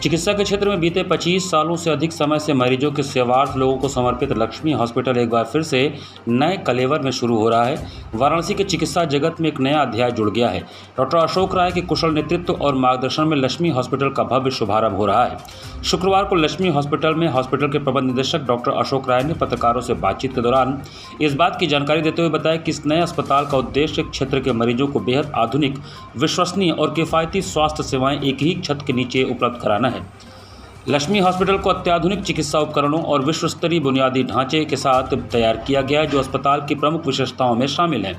चिकित्सा के क्षेत्र में बीते 25 सालों से अधिक समय से मरीजों के सेवार्थ लोगों को समर्पित लक्ष्मी हॉस्पिटल एक बार फिर से नए कलेवर में शुरू हो रहा है। वाराणसी के चिकित्सा जगत में एक नया अध्याय जुड़ गया है। डॉक्टर अशोक राय के कुशल नेतृत्व और मार्गदर्शन में लक्ष्मी हॉस्पिटल का भव्य शुभारंभ हो रहा है। शुक्रवार को लक्ष्मी हॉस्पिटल में हॉस्पिटल के प्रबंध निदेशक डॉक्टर अशोक राय ने पत्रकारों से बातचीत के दौरान इस बात की जानकारी देते हुए बताया कि इस नए अस्पताल का उद्देश्य क्षेत्र के मरीजों को बेहद आधुनिक, विश्वसनीय और किफ़ायती स्वास्थ्य सेवाएं एक ही छत के नीचे उपलब्ध कराना है। लक्ष्मी हॉस्पिटल को अत्याधुनिक चिकित्सा उपकरणों और विश्व स्तरीय बुनियादी ढांचे के साथ तैयार किया गया है, जो अस्पताल की प्रमुख विशेषताओं में शामिल हैं।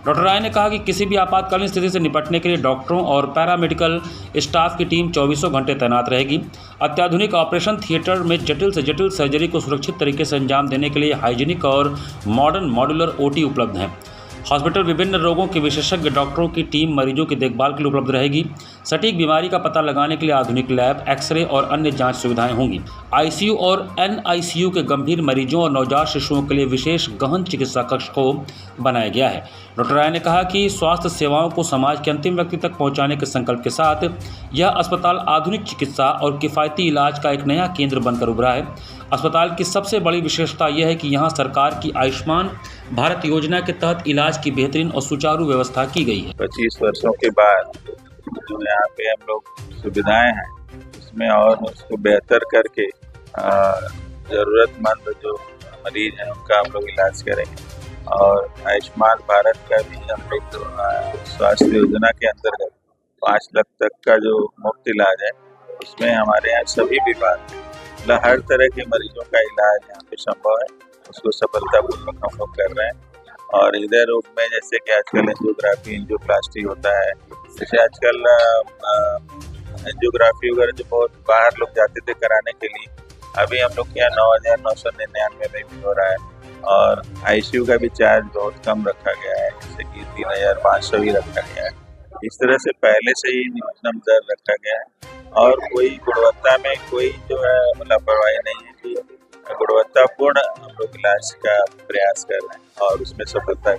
डॉक्टर राय ने कहा कि किसी भी आपातकालीन स्थिति से निपटने के लिए डॉक्टरों और पैरामेडिकल स्टाफ की टीम 24 घंटे तैनात रहेगी। अत्याधुनिक ऑपरेशन थिएटर में जटिल से जटिल सर्जरी को सुरक्षित तरीके से अंजाम देने के लिए हाइजीनिक और मॉडर्न मॉड्यूलर ओटी उपलब्ध हैं। हॉस्पिटल विभिन्न रोगों के विशेषज्ञ डॉक्टरों की टीम मरीजों की देखभाल के लिए उपलब्ध रहेगी। सटीक बीमारी का पता लगाने के लिए आधुनिक लैब, एक्सरे और अन्य जांच सुविधाएं होंगी। आईसीयू और एनआईसीयू के गंभीर मरीजों और नवजात शिशुओं के लिए विशेष गहन चिकित्सा कक्ष को बनाया गया है। डॉक्टर राय ने कहा कि स्वास्थ्य सेवाओं को समाज के अंतिम व्यक्ति तक पहुंचाने के संकल्प के साथ यह अस्पताल आधुनिक चिकित्सा और किफ़ायती इलाज का एक नया केंद्र बनकर उभरा है। अस्पताल की सबसे बड़ी विशेषता यह है कि यहाँ सरकार की आयुष्मान भारत योजना के तहत इलाज की बेहतरीन और सुचारू व्यवस्था की गई है। 25 वर्षों के बाद जो यहाँ पे हम लोग सुविधाएं हैं उसमें और उसको बेहतर करके ज़रूरतमंद जो मरीज हैं उनका हम लोग इलाज करेंगे। और आयुष्मान भारत का भी हम लोग स्वास्थ्य योजना के अंतर्गत 5 लाख तक का जो मुफ्त इलाज है उसमें हमारे यहाँ सभी विभाग हर तरह के मरीजों का इलाज यहाँ पे संभव है, उसको सफलतापूर्वक हम लोग कर रहे हैं। और हृदय रोग में जैसे कि आजकल एंजियोग्राफी, एंजियोप्लास्टी होता है, जैसे आजकल एंजियोग्राफी वगैरह जो बहुत बाहर लोग जाते थे कराने के लिए, अभी हम लोग के यहाँ 9,999 में भी हो रहा है। और आईसीयू का भी चार्ज बहुत कम रखा गया है, जैसे कि 3,500 ही रखा गया है। इस तरह से पहले से ही न्यूनतम दर रखा गया है और कोई गुणवत्ता में कोई जो है लापरवाही नहीं है कि गुणवत्तापूर्ण हम लोग इलाज का प्रयास कर रहे हैं और उसमें सफलता